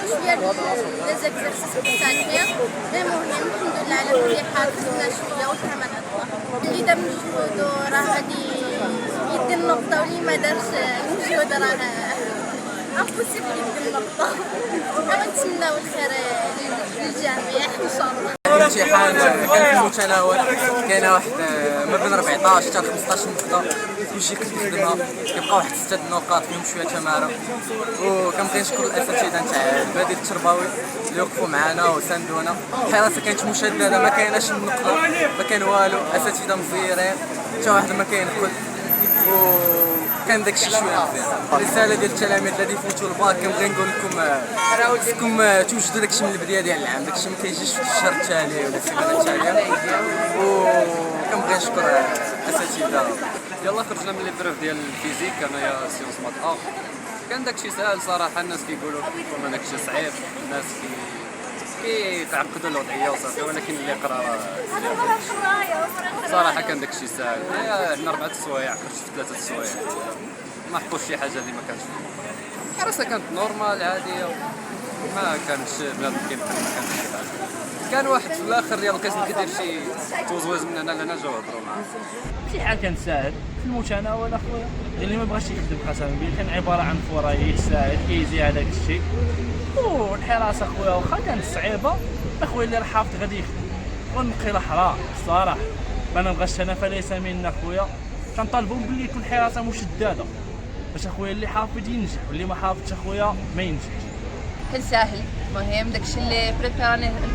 شويه ديال زيكزارسيس التنميه مي مهم. الحمد لله على كل حال خدمنا شويه والحمد لله. اللي دار مجهود راه غادي يدي النقطه، واللي ما دارش المجهود راه امبوسيبل يدي النقطه. ونتمناو الخير للجميع ان شاء الله. الامتحان كان في المتناول، كاينه واحد ما بين 14 حتى 15 نقطه كلشي كتخدمها، كيبقى واحد 6 نقاط فيهم شويه تماره. وكنبغي نشكر الاساتذه نتاع البديل التربوي اللي وقفوا معنا وساندونا. الحراسه كانت مشدده، ما كايناش النقله، ما كان والو، اساتذه مزيرين حتى واحد ما كاين كل. وكان داكشي شويه مزيان. الرساله ديال التلاميذ الذي فوتوا الباك كنبغي نقول لكم خصكم توجدوا داكشي من البدايه ديال العام، داكشي ما كيجيش في الشهر التالي ولا السيمانه التاليه. وكنبغي نشكر الاساتذه. يلا خرجنا من لي بروف ديال الفيزيك، انايا سيونس مات ا كان داكشي ساهل صراحه. الناس كيقولوا كنا داكشي صعيب، الناس كيتعقدوا الوضعيه وصافي، ولكن اللي قرا صراحه كان داكشي ساهل. عندنا 4 السوايع، خرجت في 3 السوايع، ما حطوش شي حاجه اللي ما كانش فيها. الحراسه كانت نورمال عاديه، ما كانش بنادم كيبقى ما كانش شي حاجه. كان واحد في الاخر يلا كيسن كيدير شي توزويز من هنا لهنا، جاو هضروا معاه. الامتحان كان ساهل في المتناول اخويا، اللي ما بغاش يكذب قسما بالله كان عباره عن فرايد ساهل كيزي هذاك الشيء. والحراسه اخويا واخا كانت صعيبه اخويا، اللي راه حافظ غادي يخدم ونقي الاحرار الصراحه. ما نبغاش انا فليس منا اخويا، كنطالبوا باللي يكون حراسه مشدده باش اخويا اللي حافظ ينجح، واللي ما حافظش اخويا ما ينجحش. كان ساهل، مهم داكشي اللي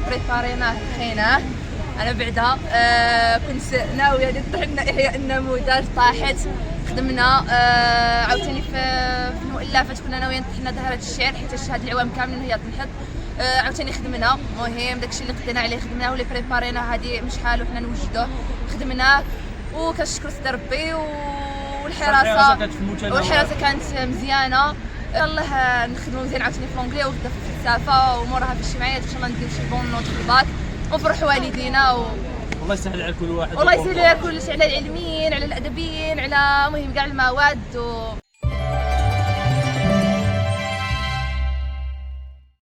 بريباريناه لقيناه. انا بعدا كنت ناويه نطيح لنا احياء النموذج، طاحت. خدمنا عاوتاني في المؤلفات كنا ناويين نطيحنا ظهرة الشعر حيت هاد العوام كاملين هي تنحط. عاوتاني خدمنا، مهم داكشي اللي قدينا عليه خدمناه واللي بريباريناه هادي من شحال وحنا نوجدوه خدمناه. وكنشكر سيدي ربي والحراسه كانت مزيانه. الله نخدموا مزيان عاوتاني في لونجلي وغدا في الفلسفه وموراها في الاجتماعيات ان شاء الله نديرو شي بون نوت في الباك ونفرحوا والدينا والله يسهل على كل واحد، والله يسهل على كلشي، على العلميين على الادبيين على مهم كاع المواد